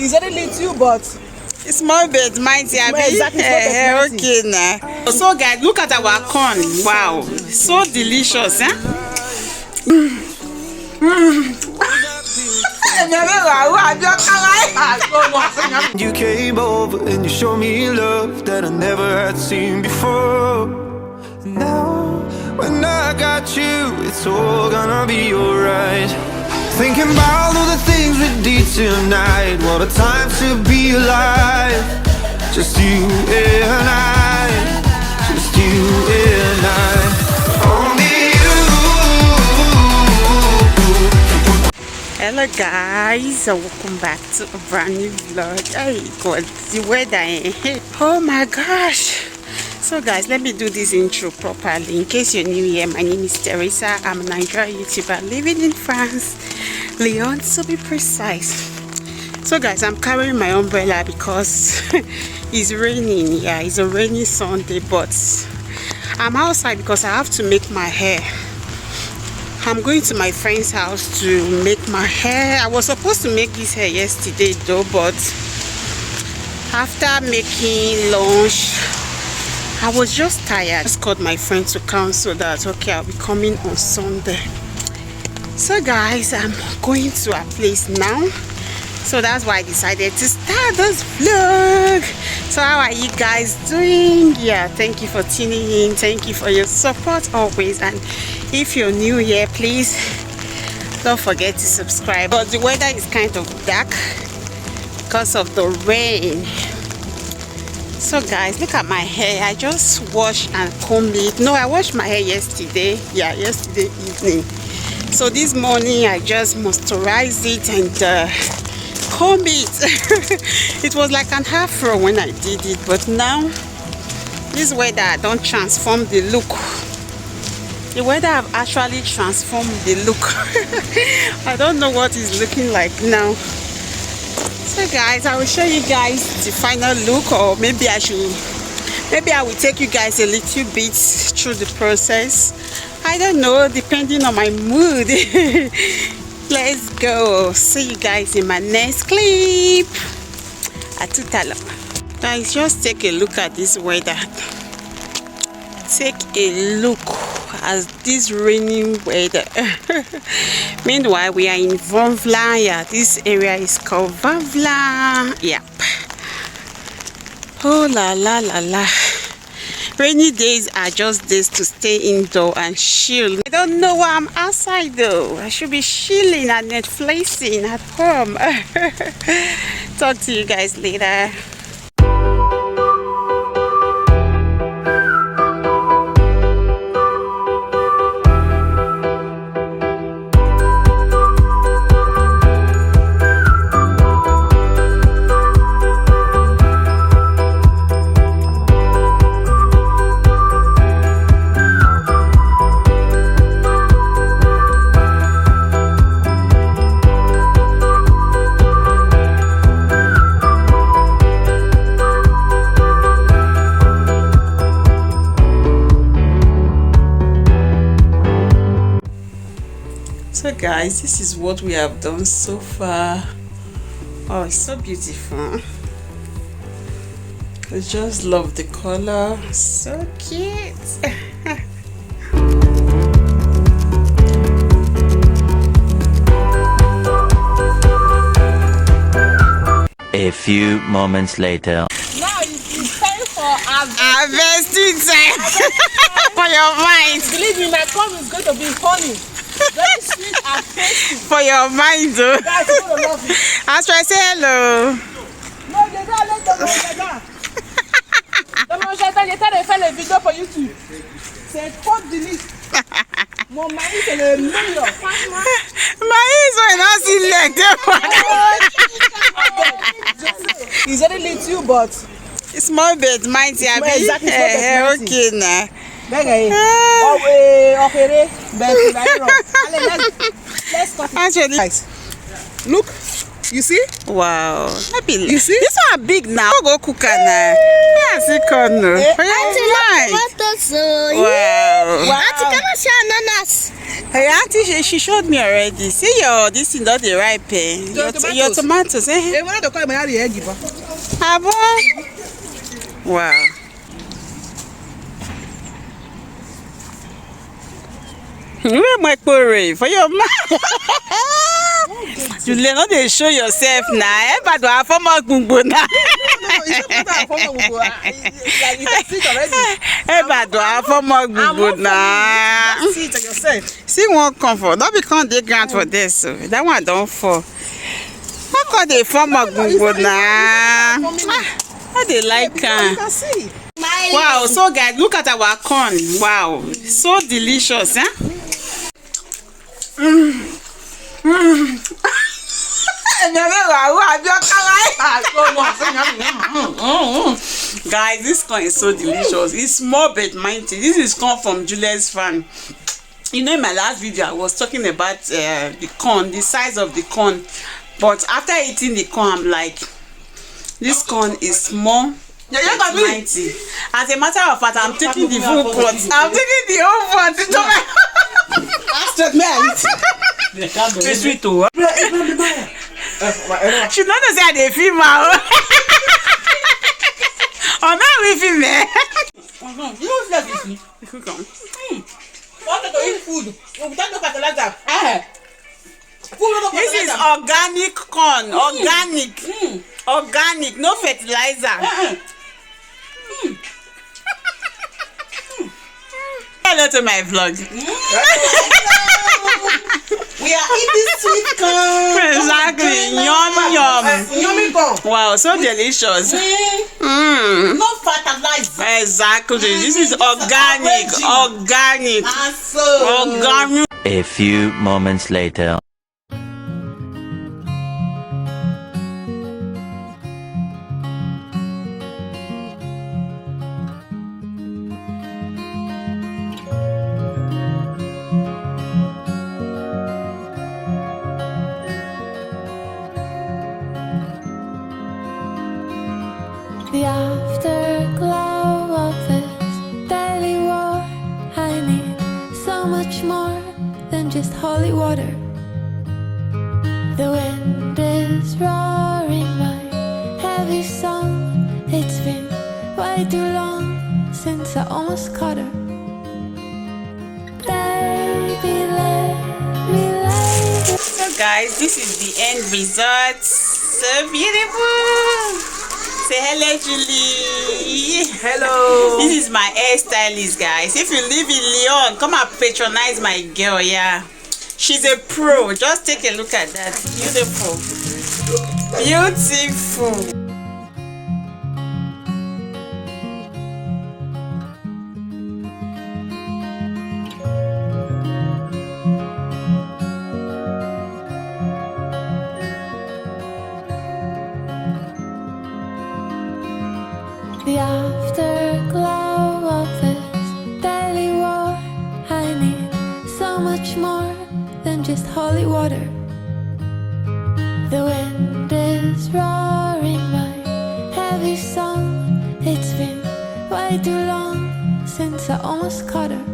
It's only little, but it's small bit mighty. Exactly, okay now. So guys, look at our corn. Wow, so delicious, huh? You came over and you showed me love that I never had seen before. Now, when I got you, it's all gonna be alright. Thinking about all the things we did tonight. What a time to be alive. Just you and I. Just you and I. Only you. Hello guys, welcome back to a brand new vlog. Hey God, the weather. Oh my gosh. So guys, let me do this intro properly. In case you're new here, my name is Teresa. I'm a Nigerian YouTuber living in France, Lyon to be precise. So guys, I'm carrying my umbrella because it's raining. Yeah, it's a rainy Sunday, but I'm outside because I have to make my hair. I'm going to my friend's house to make my hair. I was supposed to make this hair yesterday though, but after making lunch, I was just tired. I just called my friend to cancel that. Okay, I'll be coming on Sunday. So guys, I'm going to a place now. So that's why I decided to start this vlog. So how are you guys doing? Yeah, thank you for tuning in. Thank you for your support always. And if you're new here, please don't forget to subscribe. But the weather is kind of dark because of the rain. So guys, look at my hair. I just washed and combed it. No, I washed my hair yesterday. Yeah, yesterday evening. So this morning I just moisturized it and comb it. It was like an afro when I did it, but now this weather don't transform the look. The weather have actually transformed the look. I don't know what it's looking like now. So guys, I will show you guys the final look, or maybe I will take you guys a little bit through the process. I don't know, depending on my mood. Let's go. See you guys in my next clip. Atutalo. Guys, just take a look at this weather. Take a look at this raining weather. Meanwhile, we are in Vanvla. Yeah, this area is called Vanvla. Yep. Oh la la la la. Rainy days are just days to stay indoor and chill. I don't know why I'm outside though. I should be chilling and Netflixing at home. Talk to you guys later. So guys, this is what we have done so far. Oh, it's so beautiful. I just love the color. So cute. A few moments later. now it's time for Harvesting time. For your mind. Believe me, my corn is going to be honey. Very sweet and tasty. For your mind though. Guys, you're gonna love it. I'll try to say hello. No, they don't let them know that. J'ai de faire les vidéos pour YouTube. C'est trop délice. Mon mari, c'est le meilleur. Franchement. Maïs, on a aussi leg. It's only little, but Small bit, mighty. Exactly, small bit, mighty. Okay now. Okay, let's cut it. Actually, Guys, look, You see? Wow. You see? This one big now. Go cook now. Yes, it can. No. Wow. Auntie, can I share ananas? Hey, auntie, she showed me already. See this is not the ripe. Your tomatoes. Eh? Wow. Where my porridge for your mouth? You learn they show yourself now. But do I form a gumbo now? But do I form a gumbo now? See one comfort. Don't become the grant for this. So that one don't fall. How can they form a gumbo now? How they like? Wow. So guys, look at our corn. Wow, so delicious, huh? Guys, this corn is so delicious. It's more but mighty. This is corn from Julia's farm. You know, in my last video I was talking about the corn, the size of the corn, but after eating the corn I'm like, this corn is more mighty. As a matter of fact, I'm taking the full pot. I'm taking the whole pot. It's sweet too. She don't know say they feel my. Oh, now we feel me. You know what this is? Want to eat food? Without no fertilizer. This is organic corn. Organic. Organic, no fertilizer. Hello to my vlog. We are eating sweet corn. Exactly. Yum yum. Yummy corn. Wow, so delicious. No fertilizer. Exactly. This is organic. Organic. Organic. A few moments later. The afterglow of this daily war. I need so much more than just holy water. The wind is roaring my heavy song. It's been way too long since I almost caught her. Baby, let me lay. So guys, this is the end result. So beautiful. Say hello, Julie. Hello. This is my hairstylist, guys. If you live in Lyon, come and patronize my girl. Yeah, she's a pro. Just take a look at that. Beautiful. Beautiful. The afterglow of this daily war. I need so much more than just holy water. The wind is roaring my heavy song. It's been way too long since I almost caught her.